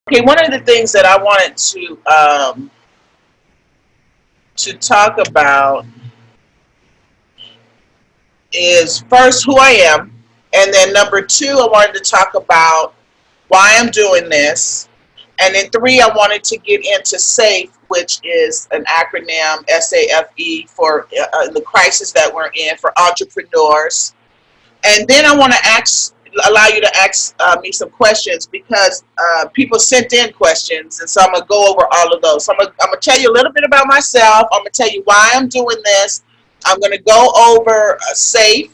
Okay, one of the things that I wanted to talk about is first who I am, and then number two, I wanted to talk about why I'm doing this, and then three, I wanted to get into S.A.F.E, which is an acronym S.A.F.E for the crisis that we're in for entrepreneurs. And then I want to allow you to ask me some questions because people sent in questions, and so I'm gonna go over all of those. So I'm gonna tell you a little bit about myself. I'm gonna tell you why I'm doing this. I'm gonna go over S.A.F.E,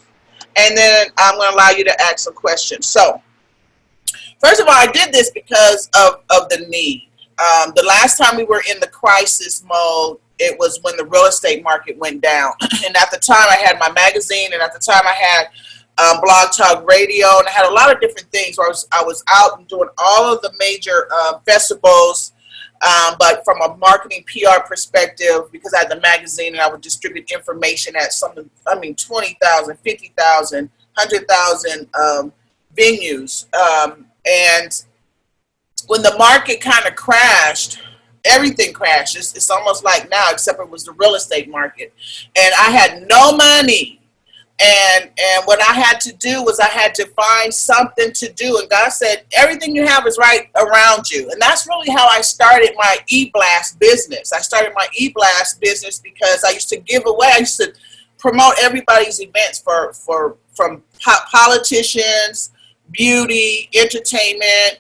and then I'm gonna allow you to ask some questions. So first of all, I did this because of the need. The last time we were in the crisis mode, it was when the real estate market went down. And at the time I had my magazine, and at the time I had Blog Talk Radio, and I had a lot of different things where I was out and doing all of the major festivals, but from a marketing PR perspective, because I had the magazine and I would distribute information at 20,000, 50,000, 100,000 venues. And when the market kind of crashed, everything crashed. It's almost like now, except it was the real estate market. And I had no money. And what I had to do was I had to find something to do. And God said, everything you have is right around you. And that's really how I started my e-blast business. I started my e-blast business because I used to give away, I used to promote everybody's events from politicians, beauty, entertainment,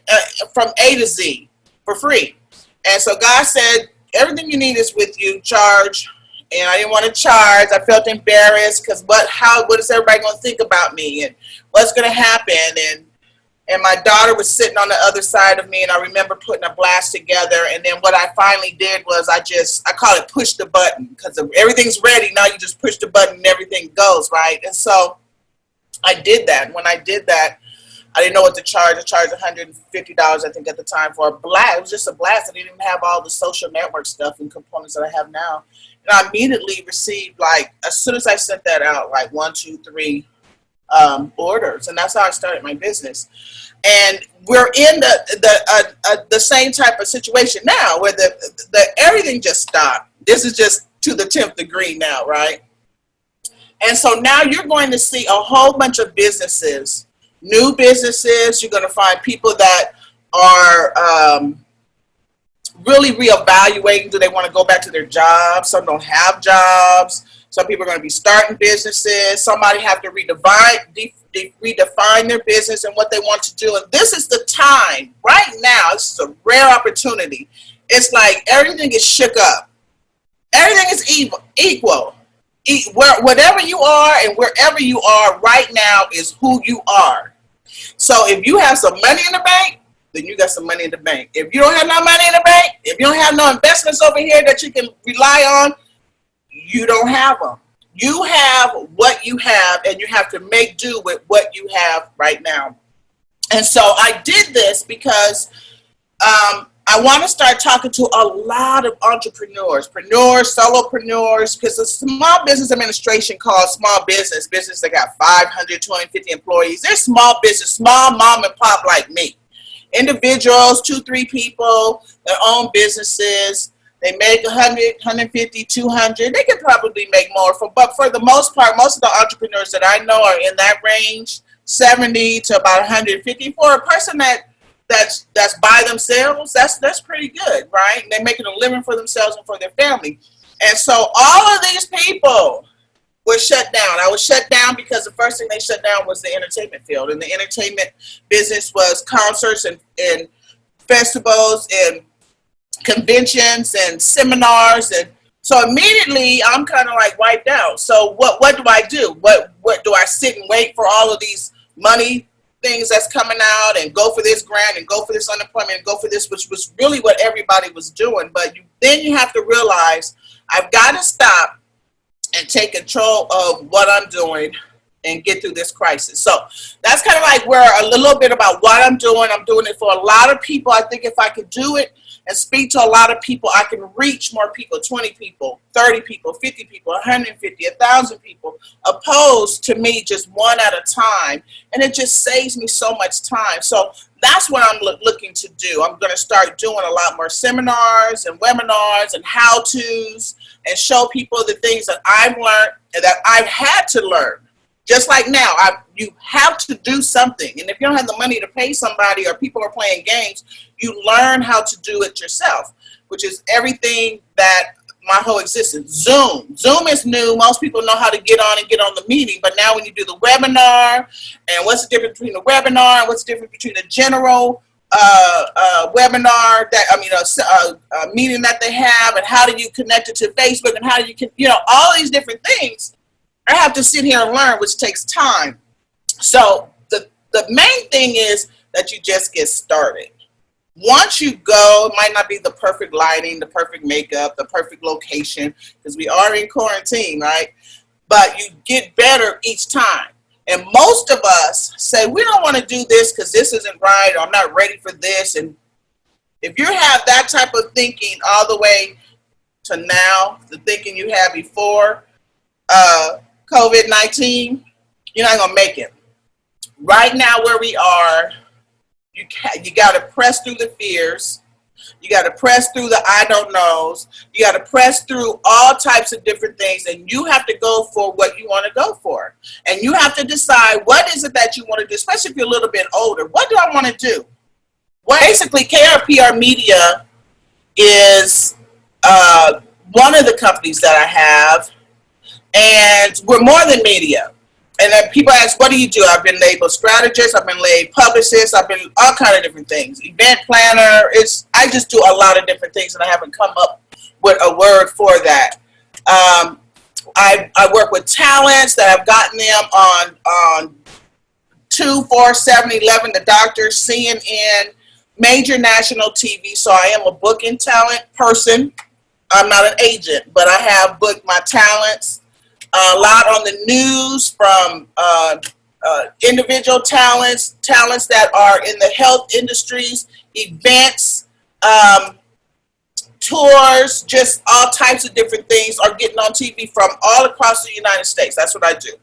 from A to Z for free. And so God said, everything you need is with you, charge. And I didn't want to charge. I felt embarrassed because what is everybody going to think about me, and what's going to happen? And my daughter was sitting on the other side of me, and I remember putting a blast together. And then what I finally did was I call it push the button, because everything's ready. Now you just push the button and everything goes, right? And so I did that. When I did that, I didn't know what to charge. I charged $150, I think, at the time for a blast. It was just a blast. I didn't even have all the social network stuff and components that I have now. And I immediately received, as soon as I sent that out, 1, 2, 3 orders. And that's how I started my business. And we're in the same type of situation now where everything just stopped. This is just to the 10th degree now, right? And so now you're going to see a whole bunch of businesses, new businesses. You're going to find people that are really reevaluating. Do they want to go back to their jobs? Some don't have jobs. Some people are going to be starting businesses. Somebody have to redefine their business and what they want to do. And this is the time right now. This is a rare opportunity. It's like everything is shook up. Everything is equal. Whatever you are and wherever you are right now is who you are. So if you have some money in the bank, then you got some money in the bank. If you don't have no money in the bank, if you don't have no investments over here that you can rely on, you don't have them. You have what you have, and you have to make do with what you have right now. And so I did this because I want to start talking to a lot of entrepreneurs, solopreneurs, because the Small Business Administration calls small business that got 500, 250 employees. They're small business, small mom and pop like me. Individuals, 2, 3 people that own businesses. They make 100, 150, 200. They could probably make more. But for the most part, most of the entrepreneurs that I know are in that range, 70 to about 150. For a person that's by themselves, that's pretty good, right? And they're making a living for themselves and for their family. And so all of these people were shut down. I was shut down because the first thing they shut down was the entertainment field. And the entertainment business was concerts and festivals and conventions and seminars. And so immediately I'm kind of like wiped out. So what do I do? What do I sit and wait for all of these money things that's coming out and go for this grant and go for this unemployment and go for this, which was really what everybody was doing. But then you have to realize I've got to stop and take control of what I'm doing and get through this crisis. So that's kind of like where a little bit about what I'm doing. I'm doing it for a lot of people. I think if I could do it and speak to a lot of people, I can reach more people, 20 people, 30 people, 50 people, 150, 1,000 people, opposed to me just one at a time. And it just saves me so much time. So that's what I'm looking to do. I'm going to start doing a lot more seminars and webinars and how-tos and show people the things that I've learned and that I've had to learn. Just like now, you have to do something. And if you don't have the money to pay somebody or people are playing games, you learn how to do it yourself, which is everything that my whole existence. Zoom is new. Most people know how to get on and get on the meeting. But now when you do the webinar, and what's the difference between the webinar and what's the difference between a general webinar, meeting that they have, and how do you connect it to Facebook, and how do you, all these different things. I have to sit here and learn, which takes time. So the main thing is that you just get started. Once you go, it might not be the perfect lighting, the perfect makeup, the perfect location, because we are in quarantine, right? But you get better each time. And most of us say, we don't want to do this because this isn't right, or I'm not ready for this. And if you have that type of thinking all the way to now, the thinking you had before COVID-19, you're not going to make it. Right now where we are, you got to press through the fears. You got to press through the I don't knows. You got to press through all types of different things, and you have to go for what you want to go for. And you have to decide what is it that you want to do, especially if you're a little bit older. What do I want to do? Well, basically, KRPR Media is one of the companies that I have, and we're more than media. And then people ask, what do you do? I've been labeled strategist, I've been labeled publicist, I've been all kind of different things. Event planner, I just do a lot of different things, and I haven't come up with a word for that. I work with talents that I've gotten them on 2, 4, 7, 11, the doctor, CNN, major national TV. So I am a booking talent person. I'm not an agent, but I have booked my talents. A lot on the news from individual talents that are in the health industries, events, tours, just all types of different things are getting on TV from all across the United States. That's what I do.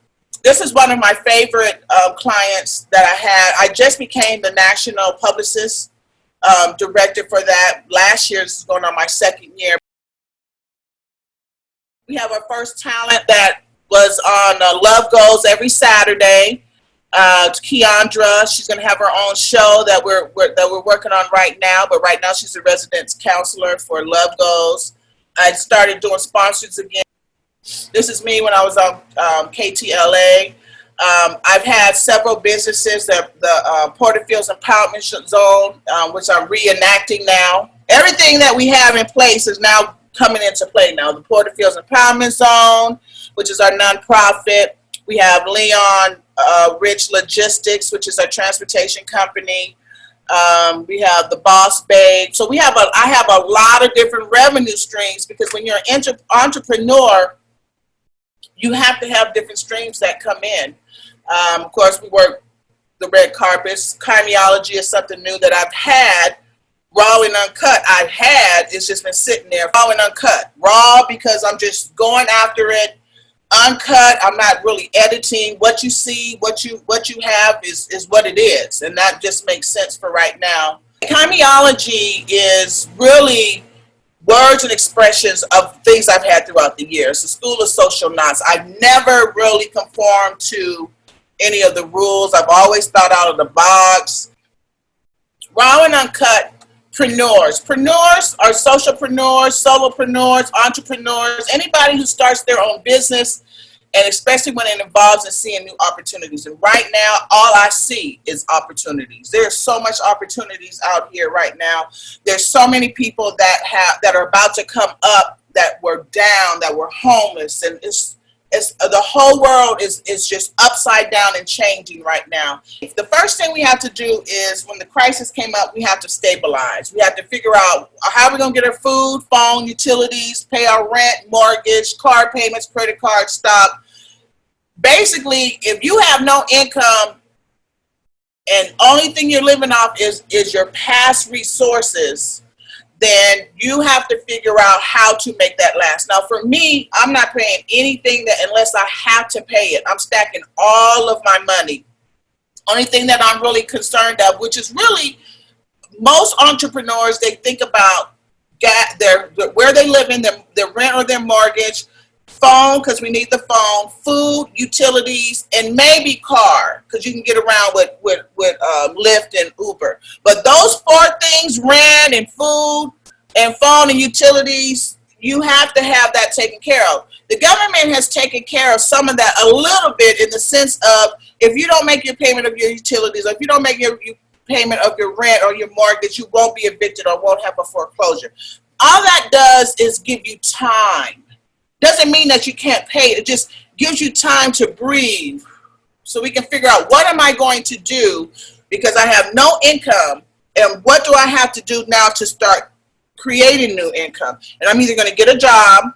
This is one of my favorite clients that I had. I just became the national publicist director for that last year. This is going on my second year. We have our first talent that was on Love Goes every Saturday. Keandra, she's going to have her own show that we're working on right now. But right now she's a residence counselor for Love Goes. I started doing sponsors again. This is me when I was on KTLA. I've had several businesses, the Porterfield's Empowerment Zone, which I'm reenacting now. Everything that we have in place is now coming into play now. The Porterfield's Empowerment Zone, which is our nonprofit. We have Leon Rich Logistics, which is our transportation company. We have the Boss Babe. So I have a lot of different revenue streams, because when you're an entrepreneur, you have to have different streams that come in. Of course, we work the red carpets. KIMIOLOgy is something new that I've had. Raw and uncut it's just been sitting there. Raw and uncut. Raw because I'm just going after it. Uncut, I'm not really editing. What you see, what you have is what it is. And that just makes sense for right now. KIMIOLOgy is really words and expressions of things I've had throughout the years. The School of Social Knots. I've never really conformed to any of the rules. I've always thought out of the box. Raw and uncut. Preneurs. Preneurs are socialpreneurs, solopreneurs, entrepreneurs, anybody who starts their own business, and especially when it involves in seeing new opportunities. And right now, all I see is opportunities. There's so much opportunities out here right now. There's so many people that are about to come up, that were down, that were homeless, and it's the whole world is just upside down and changing right now. The first thing we have to do is, when the crisis came up, we have to stabilize. We have to figure out how we're going to get our food, phone, utilities, pay our rent, mortgage, car payments, credit card, stock. Basically, if you have no income and only thing you're living off is your past resources, then you have to figure out how to make that last. Now, for me, I'm not paying anything unless I have to pay it. I'm stacking all of my money Only thing that I'm really concerned of, which is really most entrepreneurs, they think about where they live in, their rent or their mortgage, phone, because we need the phone, food, utilities, and maybe car, because you can get around with Lyft and Uber. But those four things, rent and food and phone and utilities, you have to have that taken care of. The government has taken care of some of that a little bit, in the sense of, if you don't make your payment of your utilities, or if you don't make your payment of your rent or your mortgage, you won't be evicted or won't have a foreclosure. All that does is give you time. Doesn't mean that you can't pay. It just gives you time to breathe, so we can figure out, what am I going to do, because I have no income, and what do I have to do now to start creating new income? And I'm either going to get a job,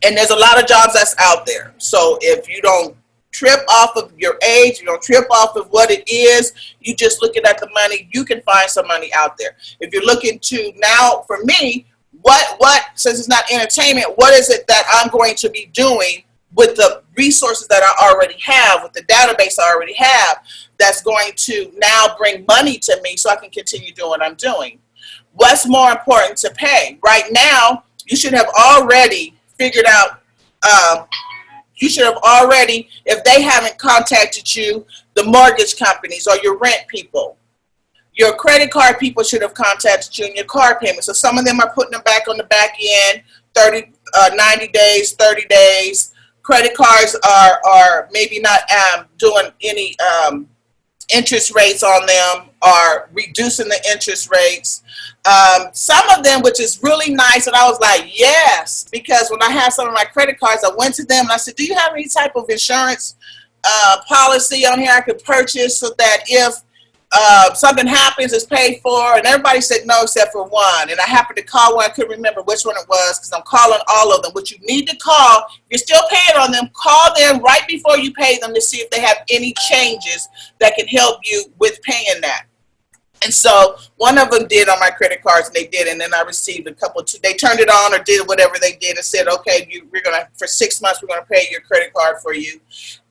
and there's a lot of jobs that's out there. So if you don't trip off of your age, you don't trip off of what it is, you just looking at the money, you can find some money out there. If you're looking to, now for me, what since it's not entertainment, what is it that I'm going to be doing with the resources that I already have, with the database I already have, that's going to now bring money to me so I can continue doing what I'm doing? What's more important to pay? Right now, you should have already figured out, you should have already, if they haven't contacted you, the mortgage companies or your rent people, your credit card people should have contacted you, and your car payments. So some of them are putting them back on the back end, 90 days, 30 days. Credit cards are maybe not doing any interest rates on them, or reducing the interest rates. Some of them, which is really nice, and I was like, yes, because when I had some of my credit cards, I went to them and I said, do you have any type of insurance policy on here I could purchase, so that if something happens, it's paid for? And everybody said no, except for one. And I happened to call one. I couldn't remember which one it was, because I'm calling all of them. What you need to call, if you're still paying on them, call them right before you pay them to see if they have any changes that can help you with paying that. And so one of them did on my credit cards, and they did, and then I received a couple. They turned it on or did whatever they did and said, okay, we're gonna, for 6 months, we're gonna pay your credit card for you.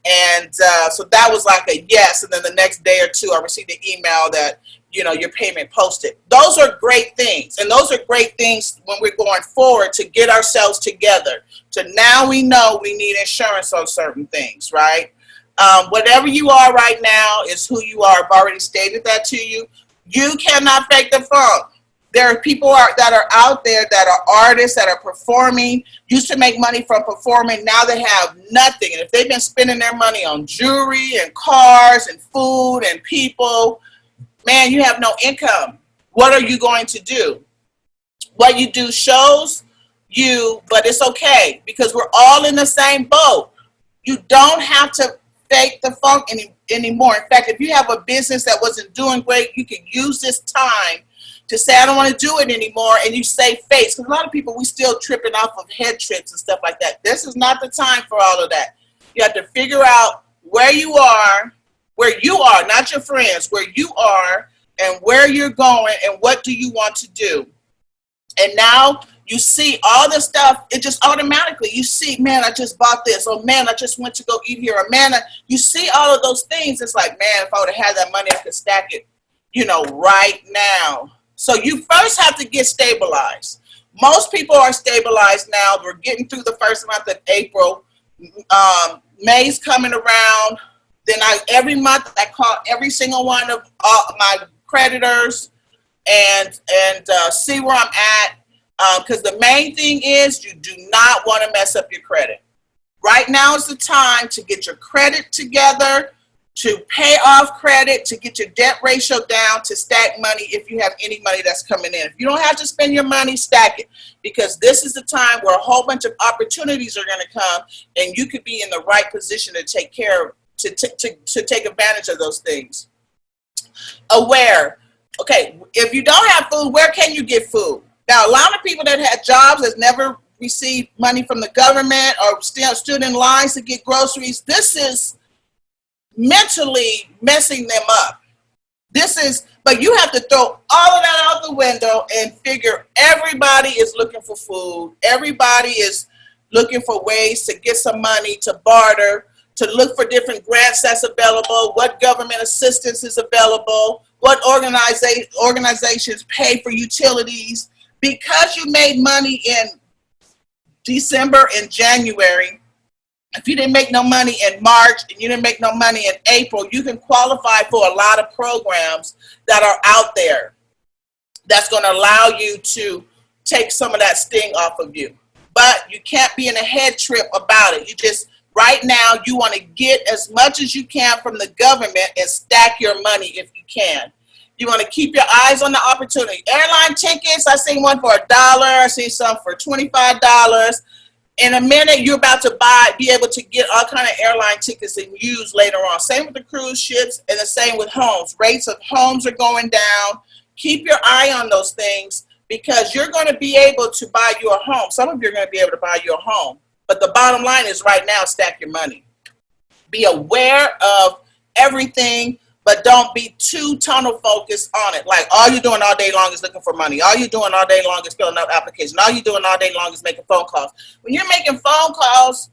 And so that was like a yes. And then the next day or two, I received an email that, you know, your payment posted. Those are great things. And those are great things when we're going forward to get ourselves together. So now we know we need insurance on certain things, right? Whatever you are right now is who you are. I've already stated that to you. You cannot fake the funk. There are people that are out there that are artists, that are performing, used to make money from performing. Now they have nothing. And if they've been spending their money on jewelry and cars and food and people, man, you have no income. What are you going to do? What you do shows you, but it's okay, because we're all in the same boat. You don't have to fake the funk anymore. In fact, if you have a business that wasn't doing great, you can use this time to say, I don't want to do it anymore, and you save face. Because a lot of people, we still tripping off of head trips and stuff like that. This is not the time for all of that. You have to figure out where you are, not your friends, where you are and where you're going and what do you want to do. And now you see all this stuff, it just automatically, you see, man, I just bought this, or man, I just went to go eat here, or man, you see all of those things. It's like, man, if I would have had that money, I could stack it, you know, right now. So you first have to get stabilized. Most people are stabilized now. We're getting through the first month of April. May's coming around. Then every month I call every single one of my creditors and see where I'm at. Because the main thing is, you do not want to mess up your credit. Right now is the time to get your credit together, to pay off credit, to get your debt ratio down, to stack money if you have any money that's coming in. If you don't have to spend your money, stack it, because this is the time where a whole bunch of opportunities are going to come, and you could be in the right position to take care of, to take advantage of those things. Aware. Okay, if you don't have food, where can you get food? Now, a lot of people that had jobs that never received money from the government or still stood in lines to get groceries, this is mentally messing them up. But you have to throw all of that out the window and figure everybody is looking for food. Everybody is looking for ways to get some money to barter. to look for different grants that's available, what government assistance is available, what organizations pay for utilities. Because you made money in December and January, if you didn't make no money in March and you didn't make no money in April, you can qualify for a lot of programs that are out there that's going to allow you to take some of that sting off of you. But you can't be in a head trip about it. You just, right now, you want to get as much as you can from the government and stack your money if you can. You want to keep your eyes on the opportunity. Airline tickets, I seen one for $1. I seen some for $25. In a minute, you're about to be able to get all kind of airline tickets and use later on. Same with the cruise ships and the same with homes. Rates of homes are going down. Keep your eye on those things because you're going to be able to buy you a home. Some of you are going to be able to buy you a home. But the bottom line is right now, stack your money. Be aware of everything, but don't be too tunnel focused on it. Like all you're doing all day long is looking for money. All you're doing all day long is filling out applications. All you're doing all day long is making phone calls. When you're making phone calls,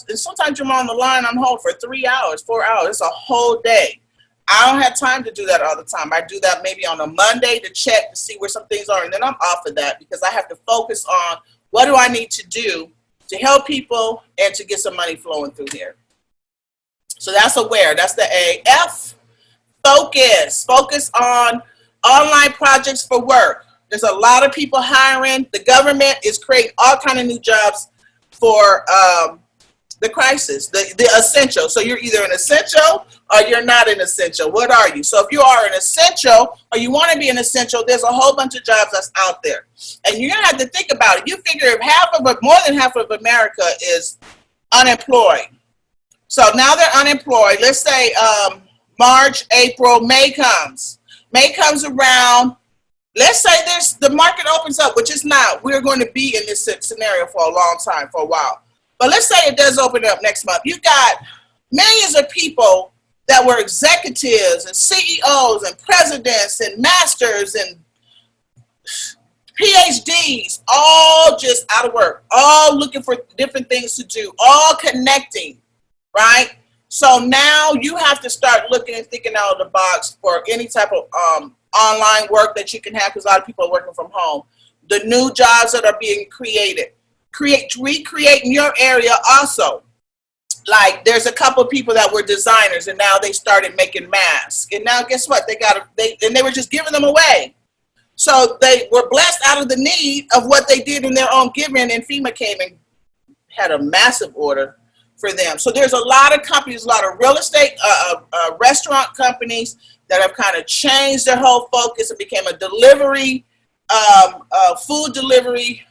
and sometimes you're on the line on hold for 3 hours, 4 hours. It's a whole day. I don't have time to do that all the time. I do that maybe on a Monday to check to see where some things are, and then I'm off of that because I have to focus on what do I need to do to help people and to get some money flowing through here. So that's aware. That's the A. F, focus. Focus on online projects for work. There's a lot of people hiring. The government is creating all kinds of new jobs for the crisis, the essential. So you're either an essential or you're not an essential. What are you? So if you are an essential or you want to be an essential, there's a whole bunch of jobs that's out there. And you're going to have to think about it. You figure if more than half of America is unemployed. So now they're unemployed. Let's say March, April, May comes. May comes around. Let's say the market opens up, which is not. We're going to be in this scenario for a long time, for a while. But let's say it does open up next month. You've got millions of people that were executives and CEOs and presidents and masters and PhDs, all just out of work, all looking for different things to do, all connecting, right? So now you have to start looking and thinking out of the box for any type of online work that you can have because a lot of people are working from home. The new jobs that are being created. Recreate in your area also. Like there's a couple of people that were designers and now they started making masks. And now guess what? They were just giving them away. So they were blessed out of the need of what they did in their own giving, and FEMA came and had a massive order for them. So there's a lot of companies, a lot of real estate, restaurant companies that have kind of changed their whole focus and became a delivery, food delivery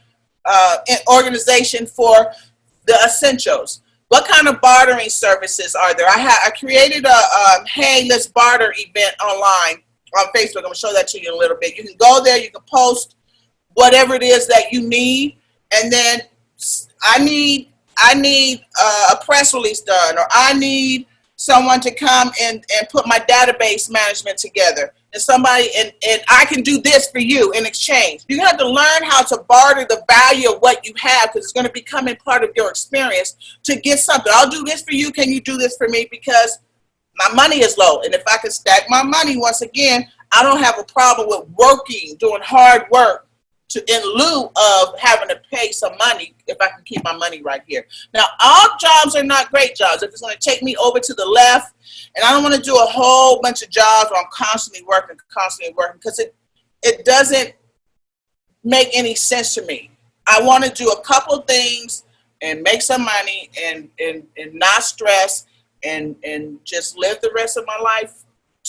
organization for the essentials. What kind of bartering services are there? I created a hey, let's barter event online on Facebook. I'm going to show that to you in a little bit. You can go there, you can post whatever it is that you need, and then I need a press release done, or I need someone to come and put my database management together, and somebody and I can do this for you in exchange. You have to learn how to barter the value of what you have because it's going to become a part of your experience to get something. I'll do this for you. Can you do this for me? Because my money is low, and if I can stack my money, once again, I don't have a problem with working, doing hard work in lieu of having to pay some money if I can keep my money right here. Now, all jobs are not great jobs. If it's going to take me over to the left, and I don't want to do a whole bunch of jobs where I'm constantly working, because it doesn't make any sense to me. I want to do a couple of things and make some money and not stress and just live the rest of my life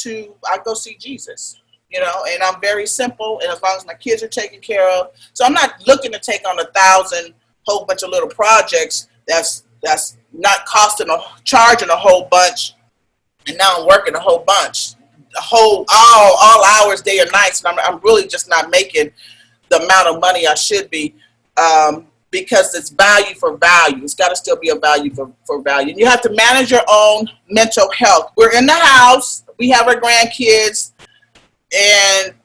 I go see Jesus. You know, and I'm very simple, and as long as my kids are taken care of. So I'm not looking to take on 1,000 whole bunch of little projects that's not charging a whole bunch, and now I'm working a whole bunch, all hours, day or nights, and I'm really just not making the amount of money I should be, because it's value for value. It's got to still be a value for value. And you have to manage your own mental health. We're in the house, we have our grandkids, and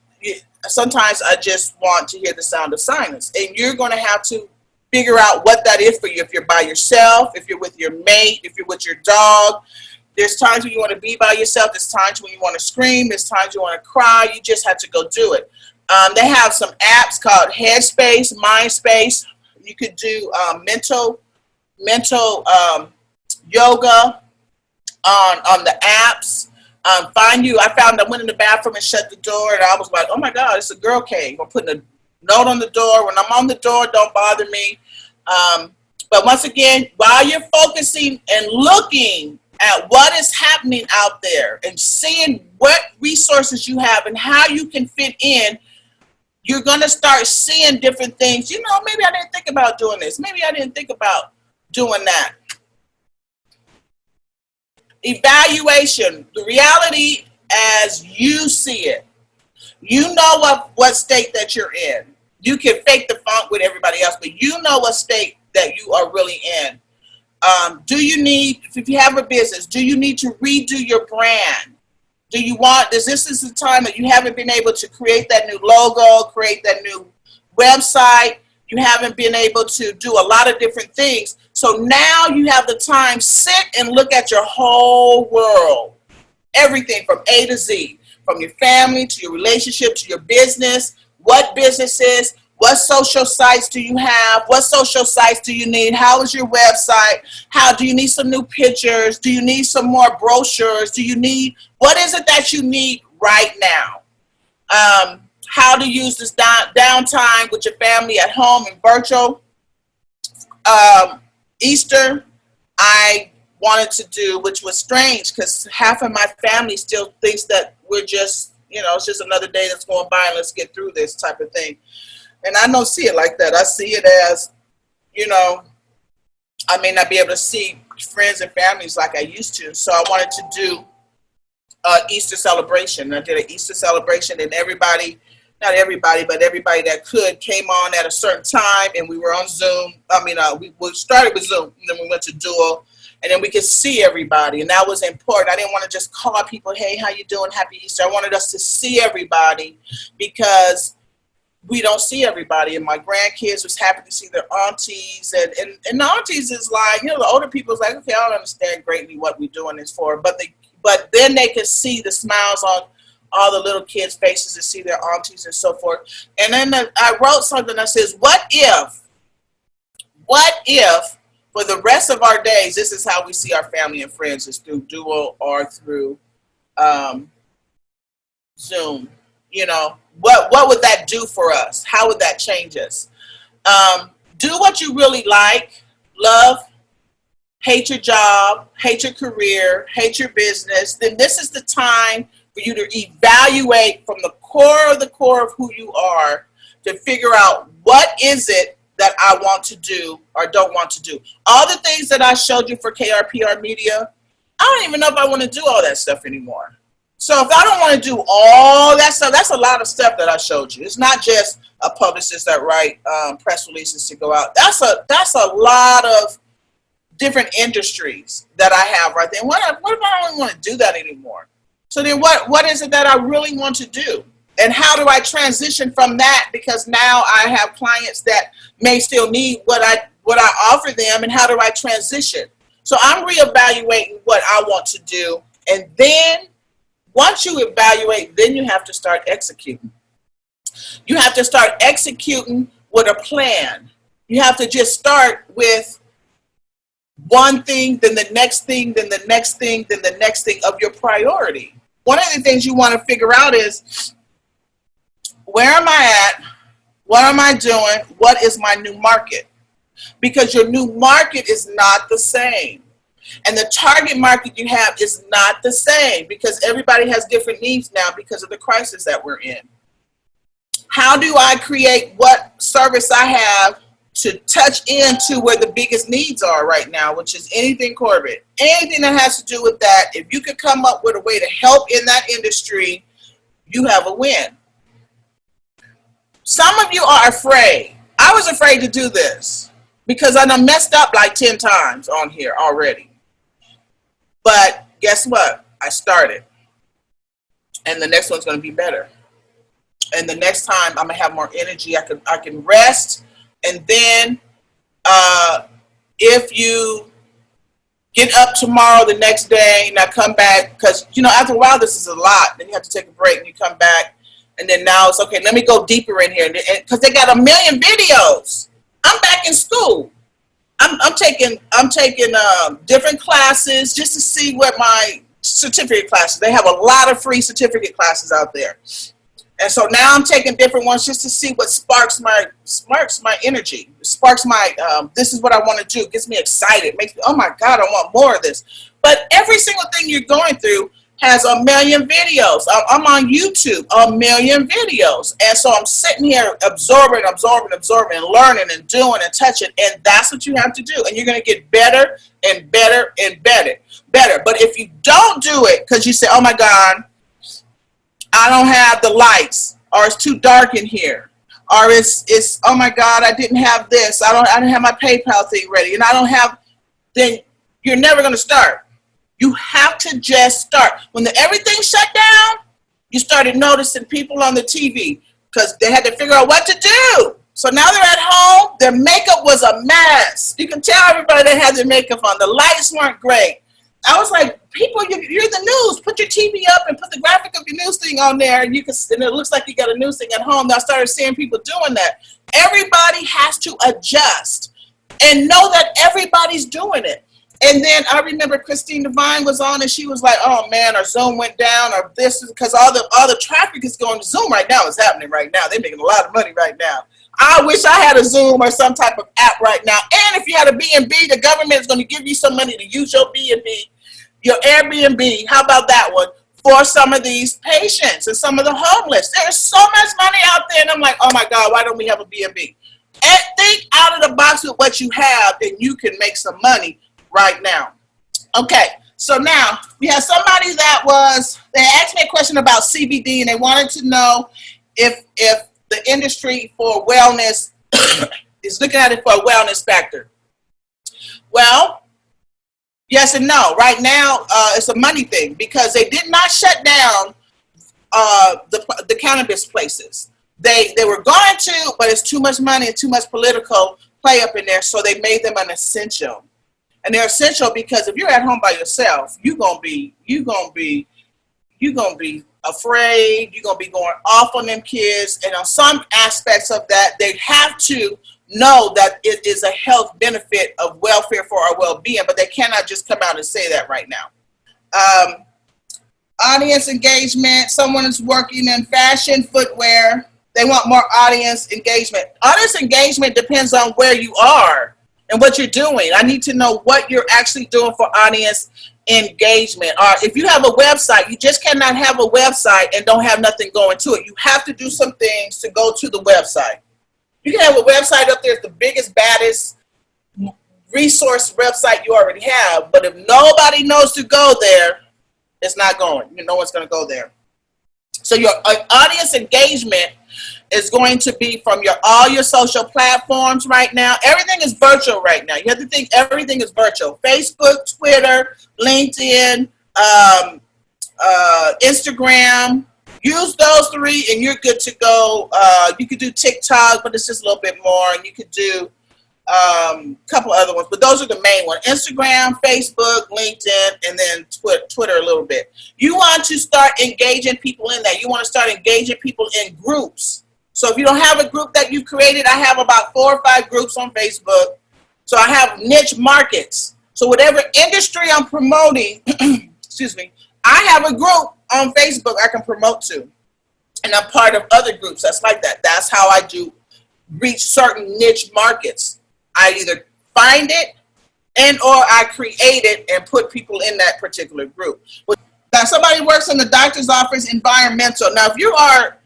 sometimes I just want to hear the sound of silence. And you're going to have to figure out what that is for you. If you're by yourself, if you're with your mate, if you're with your dog. There's times when you want to be by yourself. There's times when you want to scream. There's times you want to cry. You just have to go do it. They have some apps called Headspace, Mindspace. You could do mental yoga on the apps. I found I went in the bathroom and shut the door, and I was like, oh my God, it's a girl cave. I'm putting a note on the door. When I'm on the door, don't bother me. But once again, while you're focusing and looking at what is happening out there and seeing what resources you have and how you can fit in, you're going to start seeing different things. You know, maybe I didn't think about doing this. Maybe I didn't think about doing that. Evaluation, the reality as you see it. You know what state that you're in. You can fake the funk with everybody else, but you know what state that you are really in. Do you need, if you have a business, do you need to redo your brand? This is the time that you haven't been able to create that new logo, create that new website. You haven't been able to do a lot of different things. So now you have the time, sit and look at your whole world. Everything from A to Z, from your family to your relationship to your business, what businesses, what social sites do you have? What social sites do you need? How is your website? How do you need some new pictures? Do you need some more brochures? What is it that you need right now? How to use this downtime with your family at home and virtual. Easter, I wanted to do, which was strange because half of my family still thinks that we're just, it's just another day that's going by and let's get through this type of thing. And I don't see it like that. I see it as, I may not be able to see friends and families like I used to. So I wanted to do an Easter celebration. I did an Easter celebration, and not everybody, but everybody that could came on at a certain time, and we were on Zoom. We started with Zoom, and then we went to Duo, and then we could see everybody, and that was important. I didn't want to just call people, hey, how you doing? Happy Easter. I wanted us to see everybody because we don't see everybody, and my grandkids was happy to see their aunties, and the aunties is like, the older people is like, okay, I don't understand greatly what we're doing this for, but then they could see the smiles on all the little kids' faces and see their aunties and so forth. And then I wrote something that says, what if for the rest of our days, this is how we see our family and friends, is through Duo or through Zoom? What would that do for us? How would that change us? Do what you really like, love, hate your job, hate your career, hate your business. Then this is the time for you to evaluate from the core of who you are to figure out what is it that I want to do or don't want to do. All the things that I showed you for KRPR Media, I don't even know if I want to do all that stuff anymore. So if I don't want to do all that stuff, that's a lot of stuff that I showed you. It's not just a publicist that write press releases to go out. That's a lot of different industries that I have right there. What if I don't want to do that anymore? So then what is it that I really want to do? And how do I transition from that? Because now I have clients that may still need what I offer them, and how do I transition? So I'm reevaluating what I want to do, and then once you evaluate, then you have to start executing. You have to start executing with a plan. You have to just start with one thing, then the next thing, then the next thing, then the next thing of your priority. One of the things you want to figure out is, where am I at? What am I doing? What is my new market? Because your new market is not the same. And the target market you have is not the same, because everybody has different needs now because of the crisis that we're in. How do I create what service I have to touch into where the biggest needs are right now, which is anything corporate, anything that has to do with that? If you could come up with a way to help in that industry, you have a win. Some of you are afraid. I was afraid to do this because I done messed up like 10 times on here already. But guess what? I started. And the next one's going to be better. And the next time I'm going to have more energy. I can rest. And then If you get up tomorrow, the next day, now come back, because, you know, after a while, this is a lot. Then you have to take a break and you come back. And then now it's okay, let me go deeper in here. Because they got a million videos. I'm back in school. I'm taking different classes just to see what my certificate classes. They have a lot of free certificate classes out there. And so now I'm taking different ones just to see what sparks my energy, sparks my, this is what I want to do, gets me excited, makes me, oh my God, I want more of this. But every single thing you're going through has a million videos. I'm on YouTube, a million videos. And so I'm sitting here absorbing, and learning and doing and touching. And that's what you have to do. And you're going to get better and better and better. But if you don't do it because you say, oh my God, I don't have the lights, or it's too dark in here, or it's oh my God, I didn't have this, I didn't have my PayPal thing ready, and I don't have, then you're never going to start. You have to just start. When everything shut down, you started noticing people on the TV because they had to figure out what to do. So now they're at home. Their makeup was a mess. You can tell everybody that had their makeup on. The lights weren't great. I was like, people, you're the news. Put your TV up and put the graphic of your news thing on there, and and it looks like you got a news thing at home. Now I started seeing people doing that. Everybody has to adjust and know that everybody's doing it. And then I remember Christine Devine was on, and she was like, "Oh man, our Zoom went down, or this is because all the traffic is going to Zoom right now. It's happening right now. They're making a lot of money right now. I wish I had a Zoom or some type of app right now. And if you had a B&B, the government is going to give you some money to use your B&B, your Airbnb. How about that one for some of these patients and some of the homeless? There's so much money out there, and I'm like, oh my God, why don't we have a B&B? And think out of the box with what you have, and you can make some money right now. Okay, so now we have somebody they asked me a question about CBD, and they wanted to know if the industry for wellness is looking at it for a wellness factor. Well, yes and no. Right now, it's a money thing because they did not shut down the cannabis places. They were going to, but it's too much money and too much political play up in there, so they made them an essential. And they're essential because if you're at home by yourself, you're gonna be afraid. You're gonna be going off on them kids, and on some aspects of that, they have to know that it is a health benefit of welfare for our well-being, but they cannot just come out and say that right now. Audience engagement. Someone is working in fashion footwear. They want more audience engagement. Audience engagement depends on where you are and what you're doing. I need to know what you're actually doing for audience engagement. Or if you have a website, you just cannot have a website and don't have nothing going to it. You have to do some things to go to the website. You can have a website up there, it's the biggest, baddest resource website you already have, but if nobody knows to go there, it's not going. No one's going to go there. So your audience engagement is going to be from all your social platforms right now. Everything is virtual right now. You have to think everything is virtual. Facebook, Twitter, LinkedIn, Instagram. Use those three and you're good to go. You could do TikTok, but it's just a little bit more. And you could do a couple other ones, but those are the main ones. Instagram, Facebook, LinkedIn, and then Twitter a little bit. You want to start engaging people in that. You want to start engaging people in groups. So if you don't have a group that you've created, I have about 4 or 5 groups on Facebook. So I have niche markets. So whatever industry I'm promoting, excuse me, I have a group on Facebook I can promote to. And I'm part of other groups that's like that. That's how I do reach certain niche markets. I either find it and or I create it and put people in that particular group. Now somebody works in the doctor's office, environmental. Now if you are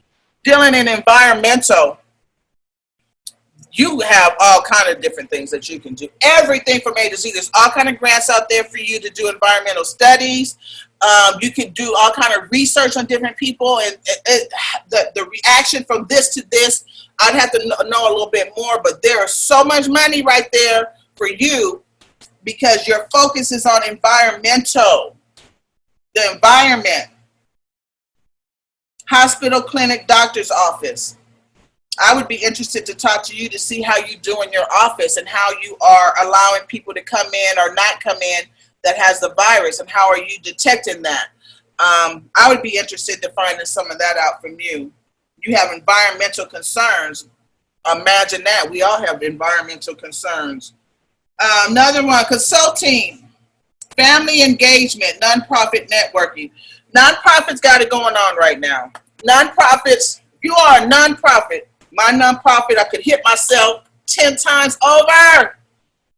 dealing in environmental, you have all kind of different things that you can do. Everything from A to Z. There's all kind of grants out there for you to do environmental studies. You can do all kind of research on different people, and the reaction from this to this, I'd have to know a little bit more, but there is so much money right there for you because your focus is on environmental, the environment. Hospital, clinic, doctor's office. I would be interested to talk to you to see how you do in your office and how you are allowing people to come in or not come in that has the virus, and how are you detecting that. I would be interested to finding some of that out from you. You have environmental concerns. Imagine that. We all have environmental concerns. Another one, consulting, family engagement, nonprofit networking. Nonprofits got it going on right now. Nonprofits, you are a nonprofit. My nonprofit, I could hit myself 10 times over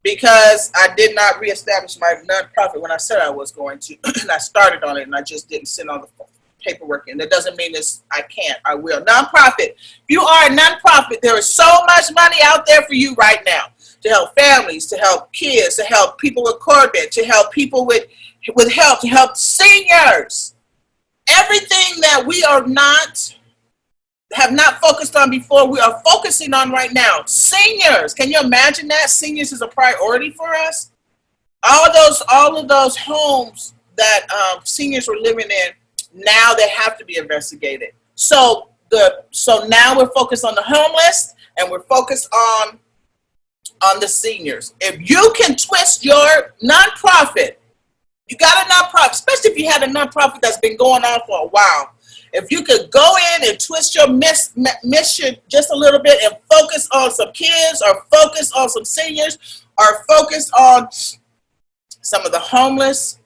because I did not reestablish my nonprofit when I said I was going to. And I started on it and I just didn't send all the paperwork in. That doesn't mean this, I can't, I will. Nonprofit, if you are a nonprofit, there is so much money out there for you right now to help families, to help kids, to help people with COVID, to help people with help, to help seniors. Everything that we have not focused on before, we are focusing on right now. Seniors, can you imagine that? Seniors is a priority for us. All of those homes that seniors were living in, now they have to be investigated. So now we're focused on the homeless and we're focused on the seniors. If you can twist your nonprofit, you got a nonprofit, especially if you had a nonprofit that's been going on for a while. If you could go in and twist your mission just a little bit and focus on some kids or focus on some seniors or focus on some of the homeless,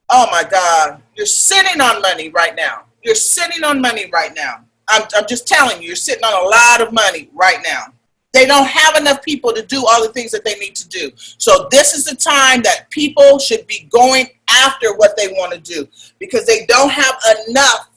oh my God, you're sitting on money right now. You're sitting on money right now. I'm just telling you, you're sitting on a lot of money right now. They don't have enough people to do all the things that they need to do. So this is the time that people should be going after what they want to do because they don't have enough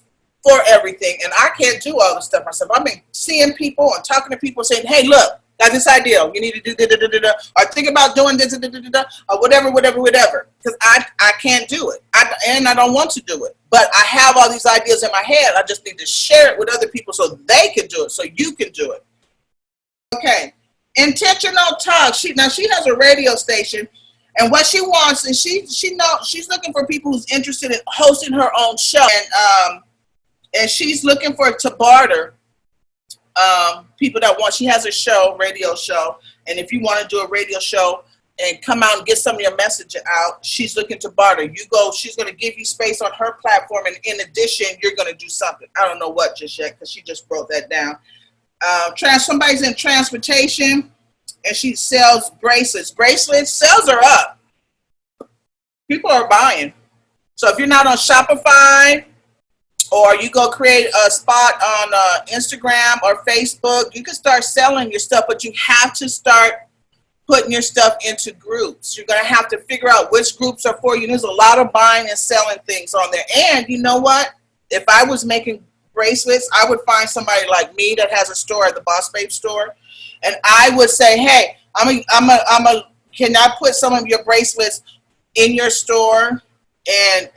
for everything. And I can't do all the stuff myself. I've been seeing people and talking to people saying, hey, look, got this idea. You need to do da-da-da-da-da, or think about doing this, da-da-da-da-da, or whatever. Because I can't do it. And I don't want to do it. But I have all these ideas in my head. I just need to share it with other people so they can do it, so you can do it. Okay. Intentional talk. She has a radio station. And what she wants is she's looking for people who's interested in hosting her own show. And she's looking to barter people that want. She has a show, radio show, and if you want to do a radio show and come out and get some of your message out, she's looking to barter. You go, she's going to give you space on her platform, and in addition, you're going to do something. I don't know what just yet because she just wrote that down. Somebody's in transportation, and she sells bracelets. Sales are up. People are buying. So if you're not on Shopify, or you go create a spot on Instagram or Facebook, you can start selling your stuff, but you have to start putting your stuff into groups. You're going to have to figure out which groups are for you. There's a lot of buying and selling things on there. And you know what? If I was making bracelets, I would find somebody like me that has a store at the Boss Babe store, and I would say, hey, can I put some of your bracelets in your store? And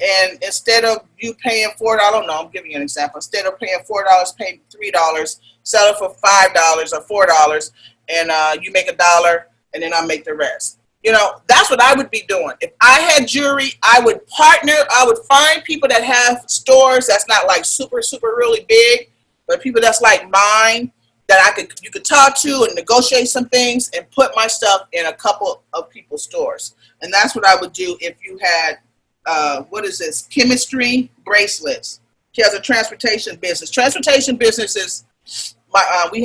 instead of you paying $4, I don't know, I'm giving you an example. Instead of paying $4, pay $3, sell it for $5 or $4, and you make $1, and then I make the rest. You know, that's what I would be doing. If I had jewelry, I would partner. I would find people that have stores that's not like super, super really big, but people that's like mine that you could talk to and negotiate some things and put my stuff in a couple of people's stores. And that's what I would do if you had. What is this? Chemistry bracelets. She has a transportation business. Transportation businesses. We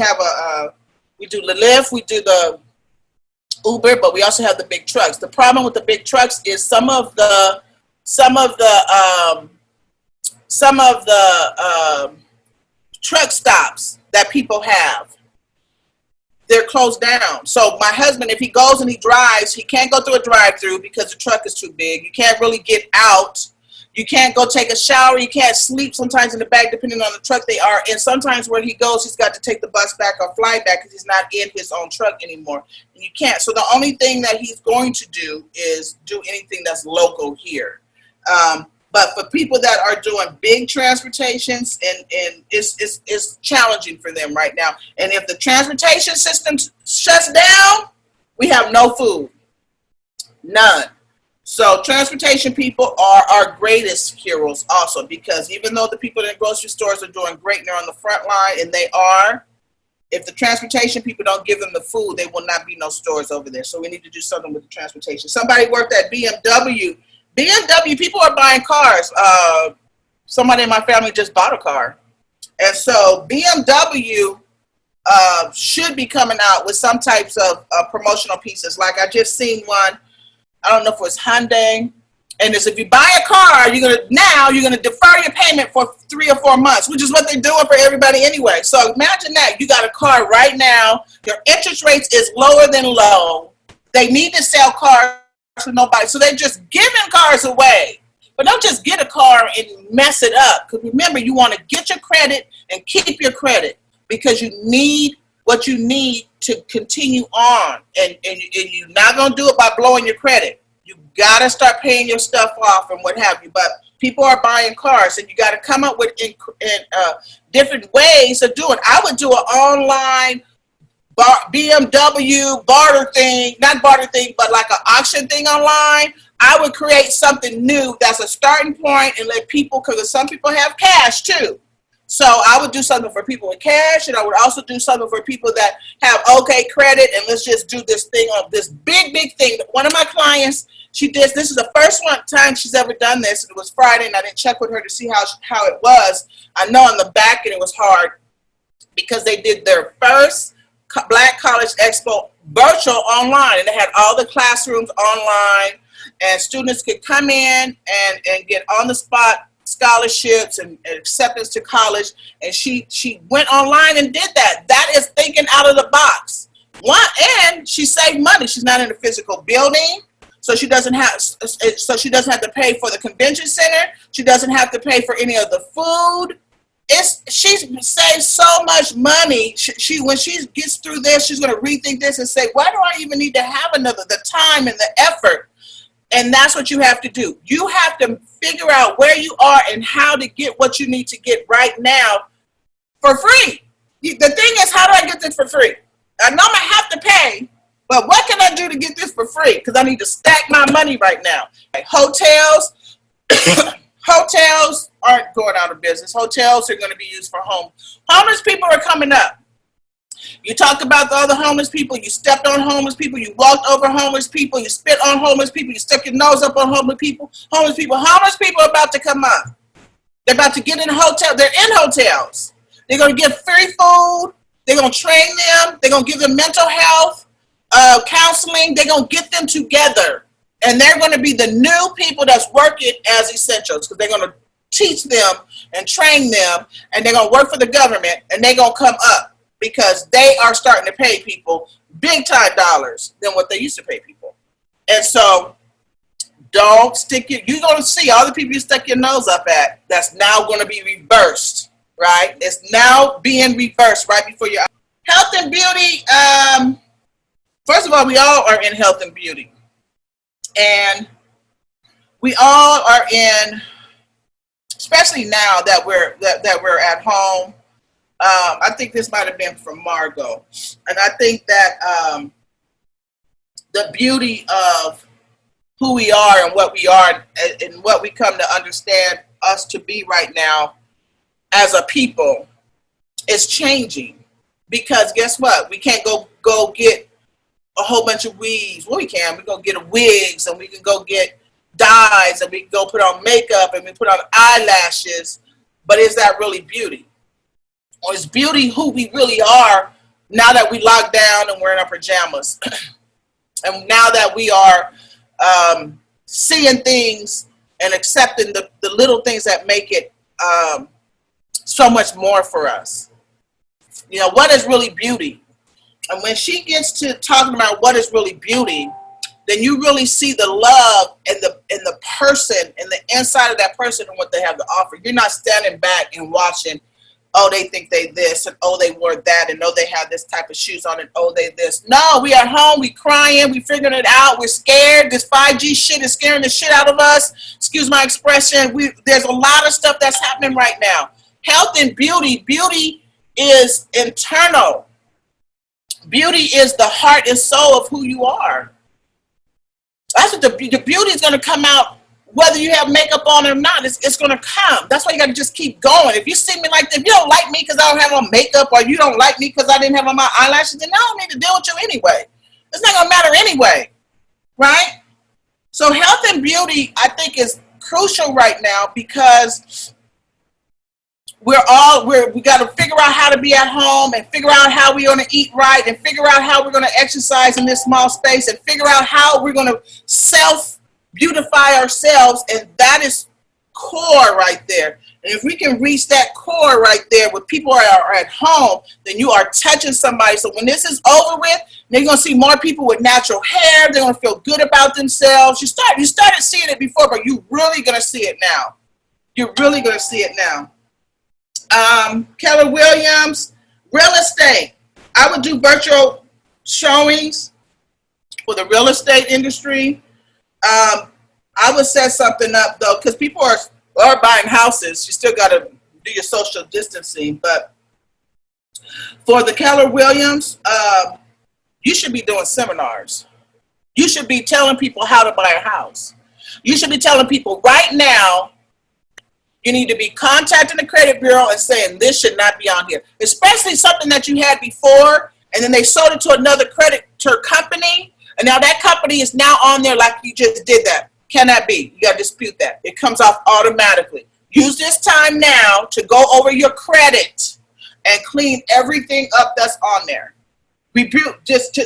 do the Lyft, we do the Uber, but we also have the big trucks. The problem with the big trucks is some of the truck stops that people have, they're closed down. So my husband, if he goes and he drives, he can't go through a drive-through because the truck is too big. You can't really get out. You can't go take a shower. You can't sleep sometimes in the back depending on the truck they are. And sometimes where he goes, he's got to take the bus back or fly back because he's not in his own truck anymore. And you can't. So the only thing that he's going to do is do anything that's local here. But for people that are doing big transportations, and it's challenging for them right now. And if the transportation system shuts down, we have no food. None. So transportation people are our greatest heroes also, because even though the people in the grocery stores are doing great and they're on the front line, and they are, If the transportation people don't give them the food, there will not be no stores over there. So we need to do something with the transportation. Somebody worked at BMW. BMW, people are buying cars. Somebody in my family just bought a car. And so BMW should be coming out with some types of promotional pieces. Like I just seen one, I don't know if it was Hyundai. And it's if you buy a car, you're gonna defer your payment for 3 or 4 months, which is what they're doing for everybody anyway. So imagine that you got a car right now, your interest rates is lower than low. They need to sell cars to nobody, so they're just giving cars away. But don't just get a car and mess it up. Because remember, you want to get your credit and keep your credit because you need what you need to continue on, and you're not gonna do it by blowing your credit. You got to start paying your stuff off and what have you. But people are buying cars, and you got to come up with different ways of doing it. I would do an online BMW barter thing, not barter thing, but like an auction thing online. I would create something new that's a starting point and let people, because some people have cash too. So I would do something for people with cash, and I would also do something for people that have okay credit, and let's just do this thing on this big thing. One of my clients, she did, this is the first time she's ever done this, and it was Friday, and I didn't check with her to see how it was. I know on the back end it was hard because they did their first Black College Expo virtual online, and they had all the classrooms online, and students could come in and get on the spot scholarships and acceptance to college. And she went online and did that. That is thinking out of the box. And she saved money. She's not in a physical building, so she doesn't have to pay for the convention center. She doesn't have to pay for any of the food. She's saved so much money. When she gets through this, she's going to rethink this and say, why do I even need to have the time and the effort? And that's what you have to do. You have to figure out where you are and how to get what you need to get right now for free. The thing is, how do I get this for free? I know I have to pay, but what can I do to get this for free? Because I need to stack my money right now. Hotels, hotels aren't going out of business. Hotels are going to be used for home. Homeless people are coming up. You talked about the other homeless people. You stepped on homeless people. You walked over homeless people. You spit on homeless people. You stuck your nose up on homeless people. Homeless people are about to come up. They're about to get in a hotel. They're in hotels. They're going to get free food. They're going to train them. They're going to give them mental health counseling. They're going to get them together. And they're going to be the new people that's working as essentials, because they're going to teach them and train them, and they're going to work for the government, and they're going to come up, because they are starting to pay people big time dollars than what they used to pay people. And so don't stick you're going to see all the people you stuck your nose up at, that's now going to be reversed, right? It's now being reversed right before your eyes. Health and beauty, first of all, we all are in health and beauty. And we all are in, especially now that we're at home. I think this might have been from Margot. And I think that the beauty of who we are and what we are and what we come to understand us to be right now as a people is changing. Because guess what? We can't go get a whole bunch of weaves. Well, we can. We go get wigs, and we can go get dyes, and we can go put on makeup, and we put on eyelashes. But is that really beauty? Or is beauty who we really are now that we locked down and we're in our pajamas? And now that we are seeing things and accepting the little things that make it so much more for us. You know, what is really beauty? And when she gets to talking about what is really beauty, then you really see the love and the person and the inside of that person and what they have to offer. You're not standing back and watching, oh, they think they this, and oh, they wore that, and oh, they have this type of shoes on, and oh, they this. No, we at home, we crying, we figuring it out, we're scared. This 5G shit is scaring the shit out of us. Excuse my expression. There's a lot of stuff that's happening right now. Health and beauty. Beauty is internal. Beauty is the heart and soul of who you are. That's what the beauty is going to come out whether you have makeup on or not, it's going to come. That's why you got to just keep going. If you see me like that, if you don't like me because I don't have on makeup, or you don't like me because I didn't have on my eyelashes, then I don't need to deal with you anyway. It's not going to matter anyway, right? So health and beauty, I think, is crucial right now, because we got to figure out how to be at home, and figure out how we're going to eat right, and figure out how we're going to exercise in this small space, and figure out how we're going to self-beautify ourselves. And that is core right there. And if we can reach that core right there where people are at home, then you are touching somebody. So when this is over with, they're going to see more people with natural hair. They're going to feel good about themselves. You started seeing it before, but you're really going to see it now. You're really going to see it now. Keller Williams, real estate. I would do virtual showings for the real estate industry. I would set something up though, because people are buying houses. You still got to do your social distancing. But for the Keller Williams, you should be doing seminars. You should be telling people how to buy a house. You should be telling people right now, you need to be contacting the credit bureau and saying this should not be on here. Especially something that you had before, and then they sold it to another creditor company, and now that company is now on there like you just did that. Cannot be. You got to dispute that. It comes off automatically. Use this time now to go over your credit and clean everything up that's on there. Rebuke,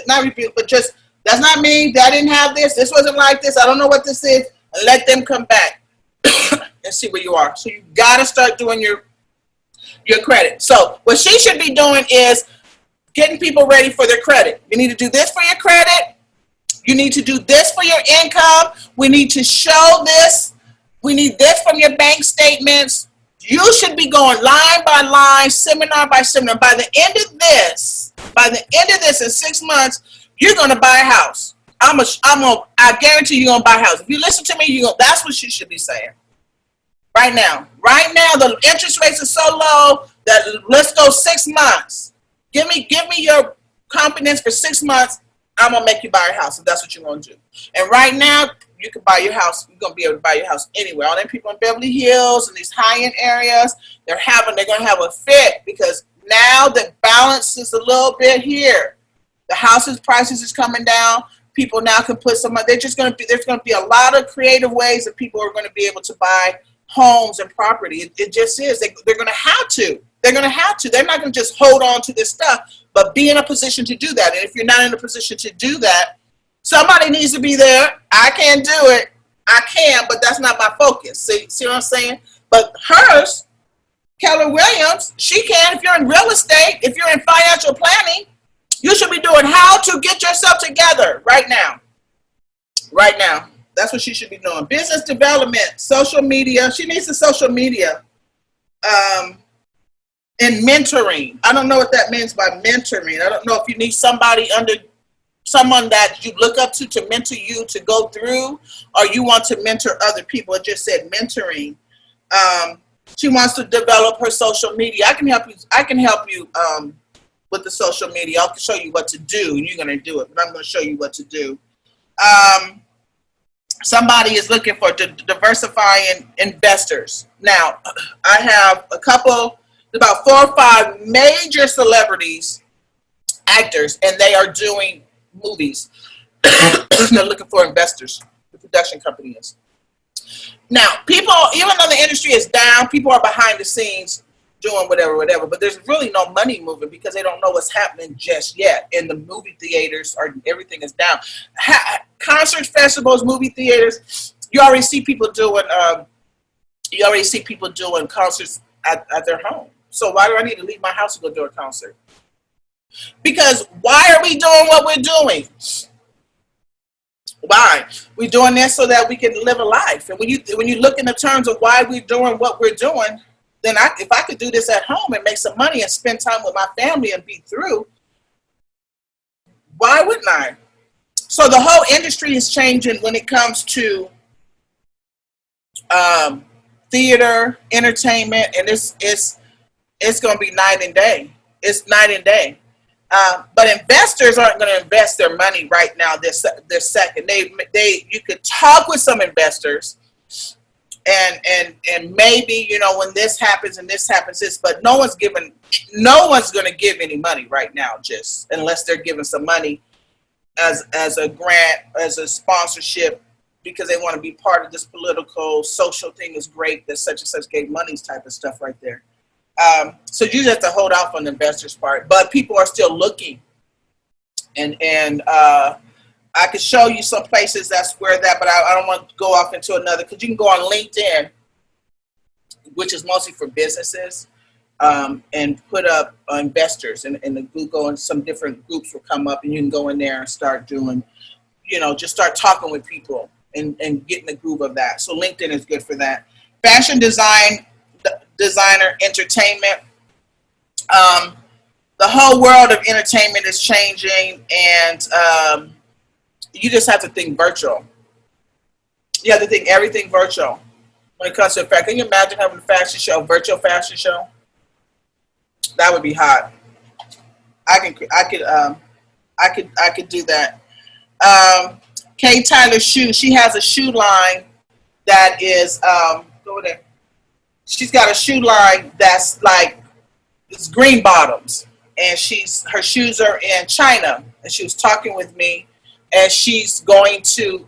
not rebuke, but just, that's not me. I didn't have this. This wasn't like this. I don't know what this is. And let them come back and see where you are. So you got to start doing your credit. So what she should be doing is getting people ready for their credit. You need to do this for your credit. You need to do this for your income. We need to show this. We need this from your bank statements. You should be going line by line, seminar by seminar. By the end of this, in 6 months, you're going to buy a house. I guarantee you're going to buy a house. If you listen to me, that's what you should be saying. Right now, the interest rates are so low that let's go 6 months. Give me your confidence for 6 months. I'm going to make you buy a house if that's what you want to do. And right now, you can buy your house. You're going to be able to buy your house anywhere. All them people in Beverly Hills and these high-end areas, they're going to have a fit, because now the balance is a little bit here. The houses prices is coming down. People now can put some, there's going to be a lot of creative ways that people are going to be able to buy homes and property. It just is. They're going to have to. They're going to have to. They're not going to just hold on to this stuff, but be in a position to do that. And if you're not in a position to do that, somebody needs to be there. I can't do it. I can, but that's not my focus. See what I'm saying? But hers, Keller Williams, she can. If you're in real estate, if you're in financial planning, you should be doing how to get yourself together right now. Right now. That's what she should be doing. Business development, social media. She needs the social media. And mentoring. I don't know what that means by mentoring. I don't know if you need someone that you look up to mentor you to go through, or you want to mentor other people. It just said mentoring. She wants to develop her social media. I can help you with the social media. I'll show you what to do, and you're going to do it, but I'm going to show you what to do. Somebody is looking for diversifying investors. Now, I have about 4 or 5 major celebrities, actors, and they are doing movies. They're looking for investors. The production company is. Now, people, even though the industry is down, people are behind the scenes doing whatever, but there's really no money moving because they don't know what's happening just yet. And the movie theaters everything is down. Concerts, festivals, movie theaters, you already see people doing concerts at their home. So why do I need to leave my house to go do a concert? Because why are we doing what we're doing? Why? We're doing this so that we can live a life. And when you look in the terms of why we're doing what we're doing, then if I could do this at home and make some money and spend time with my family and be through, why wouldn't I? So the whole industry is changing when it comes to theater, entertainment, and it's going to be night and day. It's night and day. But investors aren't going to invest their money right now. This second, you could talk with some investors And maybe, you know, when this happens and this happens, this, but no one's going to give any money right now, just unless they're giving some money as a grant, as a sponsorship, because they want to be part of this political social thing is great that such and such gave money type of stuff right there. So you just have to hold off on the investors part, but people are still looking, and I could show you some places that's where that, but I don't want to go off into another, because you can go on LinkedIn, which is mostly for businesses, and put up investors in the Google, and some different groups will come up, and you can go in there and start doing, you know, just start talking with people and getting the groove of that. So LinkedIn is good for that. Fashion designer, entertainment. The whole world of entertainment is changing, and you just have to think virtual. You have to think everything virtual when it comes to fact. Can you imagine having a fashion show, virtual fashion show? That would be hot. I could do that. Kay Tyler Shoe. She has a shoe line that is go over there. She's got a shoe line that's like, it's green bottoms, and her shoes are in China, and she was talking with me. And she's going to,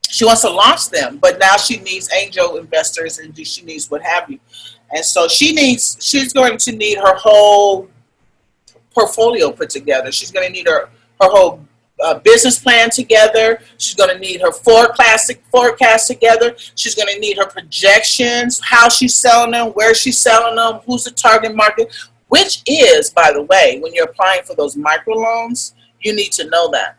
she wants to launch them, but now she needs angel investors, and she needs what have you. And so she's going to need her whole portfolio put together. She's going to need her whole business plan together. She's going to need her forecast together. She's going to need her projections, how she's selling them, where she's selling them, who's the target market, which is, by the way, when you're applying for those microloans, you need to know that.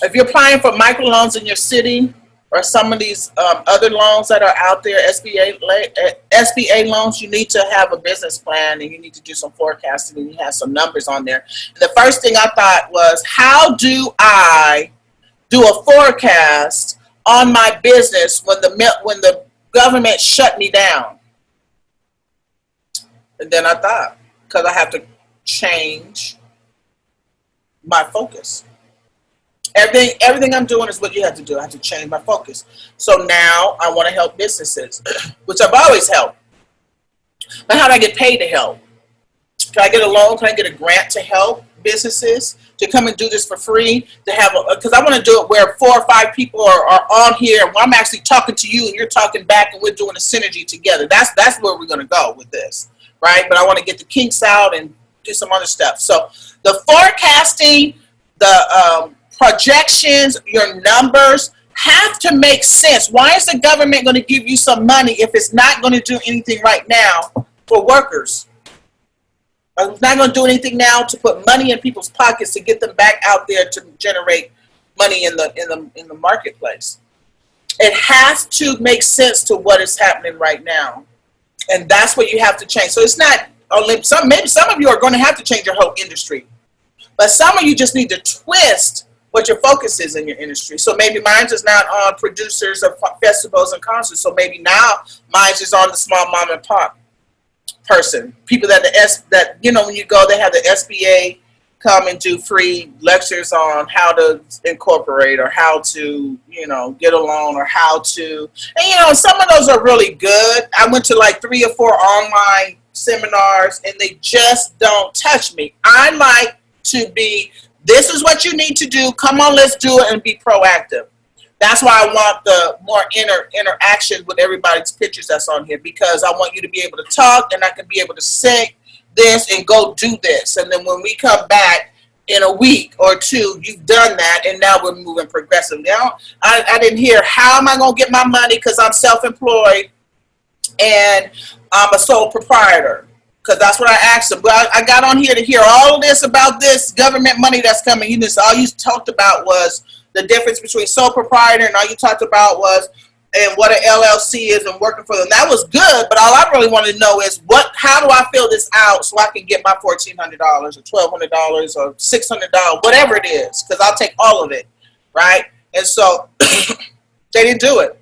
If you're applying for microloans in your city, or some of these other loans that are out there, SBA loans, you need to have a business plan, and you need to do some forecasting, and you have some numbers on there. And the first thing I thought was, how do I do a forecast on my business when the government shut me down? And then I thought, because I have to change my focus. Everything I'm doing is what you have to do. I have to change my focus. So now I want to help businesses, which I've always helped. But how do I get paid to help? Can I get a loan? Can I get a grant to help businesses to come and do this for free? To have, because I want to do it where 4 or 5 people are on here. Where I'm actually talking to you, and you're talking back, and we're doing a synergy together. That's where we're going to go with this, right? But I want to get the kinks out and do some other stuff. So the forecasting, the projections, your numbers have to make sense. Why is the government going to give you some money if it's not going to do anything right now for workers? It's not going to do anything now to put money in people's pockets to get them back out there to generate money in the marketplace. It has to make sense to what is happening right now, and that's what you have to change. So it's not maybe some of you are going to have to change your whole industry, but some of you just need to twist what your focus is in your industry. So maybe mine is not on producers of festivals and concerts. So maybe now mine is on the small mom and pop person. People that you know, when you go, they have the SBA come and do free lectures on how to incorporate, or how to, you know, get a loan, or how to, and you know, some of those are really good. I went to like 3 or 4 online seminars, and they just don't touch me. I like to be, this is what you need to do. Come on, let's do it, and be proactive. That's why I want the more interaction with everybody's pictures that's on here, because I want you to be able to talk, and I can be able to say this and go do this. And then when we come back in a week or 2, you've done that, and now we're moving progressive. Now, I didn't hear, how am I going to get my money because I'm self-employed and I'm a sole proprietor? Because that's what I asked them. Well, I got on here to hear all of this about this government money that's coming. All you talked about was the difference between sole proprietor, and all you talked about was and what an LLC is and working for them. That was good, but all I really want to know is how do I fill this out so I can get my $1,400 or $1,200 or $600, whatever it is, because I'll take all of it, right? And so they didn't do it.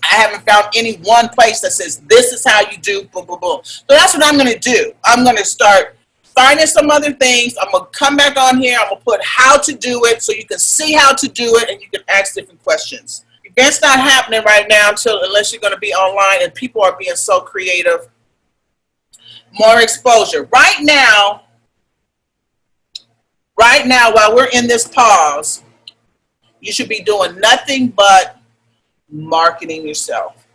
I haven't found any one place that says this is how you do boom, boom, boom. So that's what I'm going to do. I'm going to start finding some other things. I'm going to come back on here. I'm going to put how to do it so you can see how to do it, and you can ask different questions. It's not happening right now unless you're going to be online, and people are being so creative. More exposure. Right now, while we're in this pause, you should be doing nothing but marketing yourself,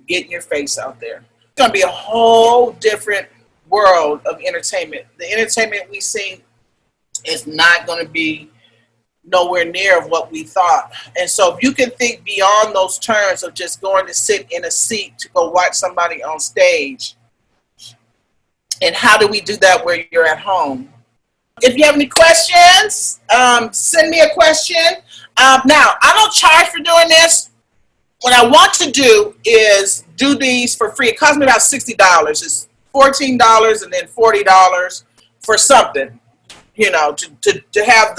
getting your face out there. It's going to be a whole different world of entertainment. The entertainment we see is not going to be nowhere near of what we thought. And so if you can think beyond those terms of just going to sit in a seat to go watch somebody on stage, and how do we do that where you're at home? If you have any questions, send me a question. Now, I don't charge for doing this. What I want to do is do these for free. It costs me about $60. It's $14 and then $40 for something, you know, to have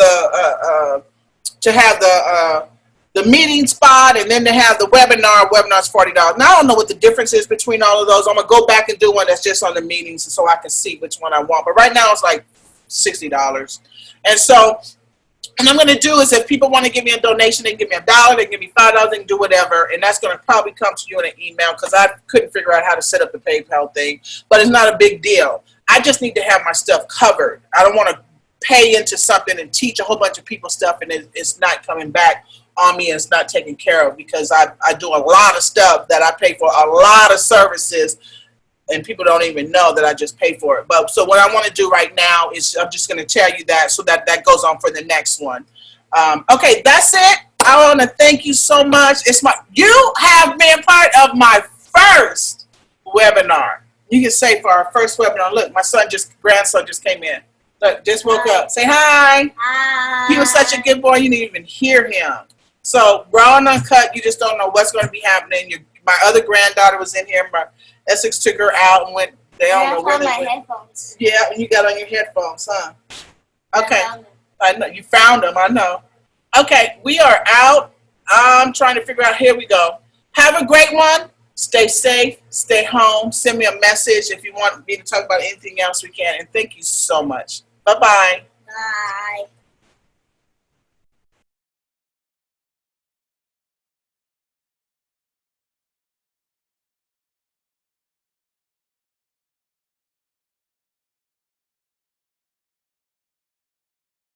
the meeting spot, and then to have the webinar. Webinar's $40. Now I don't know what the difference is between all of those. I'm gonna go back and do one that's just on the meetings so I can see which one I want. But right now it's like $60. And so what I'm gonna do is, if people want to give me a donation, they can give me $1, they can give me $5, they can do whatever, and that's gonna probably come to you in an email, because I couldn't figure out how to set up the PayPal thing. But it's not a big deal. I just need to have my stuff covered. I don't want to pay into something and teach a whole bunch of people stuff and it's not coming back on me, and it's not taken care of, because I do a lot of stuff that I pay for, a lot of services, and people don't even know that I just pay for it. But so what I want to do right now is I'm just going to tell you that, so that goes on for the next one. Okay, that's it. I want to thank you so much. You have been part of my first webinar. You can say for our first webinar. Look, my grandson just came in. Look, just woke up. Say hi. Hi. He was such a good boy, you didn't even hear him. So Raw and Uncut, you just don't know what's going to be happening. My other granddaughter was in here. My Essex took her out and went. They don't know where they went. Headphones. Yeah, and you got on your headphones, huh? Okay. I know you found them. I know. Okay, we are out. I'm trying to figure out. Here we go. Have a great one. Stay safe. Stay home. Send me a message if you want me to talk about anything else we can. And thank you so much. Bye-bye. Bye.